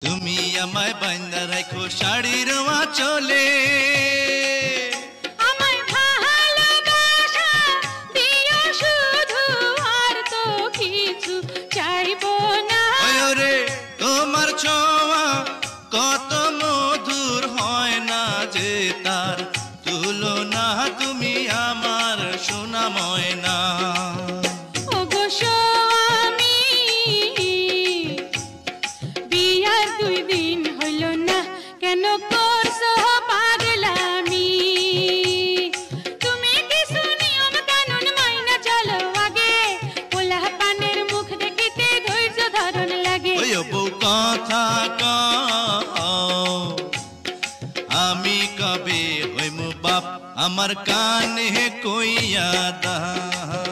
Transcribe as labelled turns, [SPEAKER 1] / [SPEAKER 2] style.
[SPEAKER 1] তুমি আমায় বান্দা রাখো শাড়ির আঁচলে,
[SPEAKER 2] আমায় ভালোবাসা দিও শুধু, আর তো কিছু চাইবো না।
[SPEAKER 1] ওরে তোমার ছোঁয়া কত মধুর, হয় না যে তার তুলনা, তুমি আমার সোনা ময়না।
[SPEAKER 2] ওগো স্বামী, বিয়ার 2 দিন হইল না, কেন করছো পাগলামি? তুমি কিছু নিয়ম কানুন মাইনা চলো আগে, পোলা পানের মুখ দেখিতে ধৈর্য ধারণ লাগে।
[SPEAKER 1] ওই বউ কথা কও, আমি কবে হইমু বাপ, আমার কানে কইয়া দাও।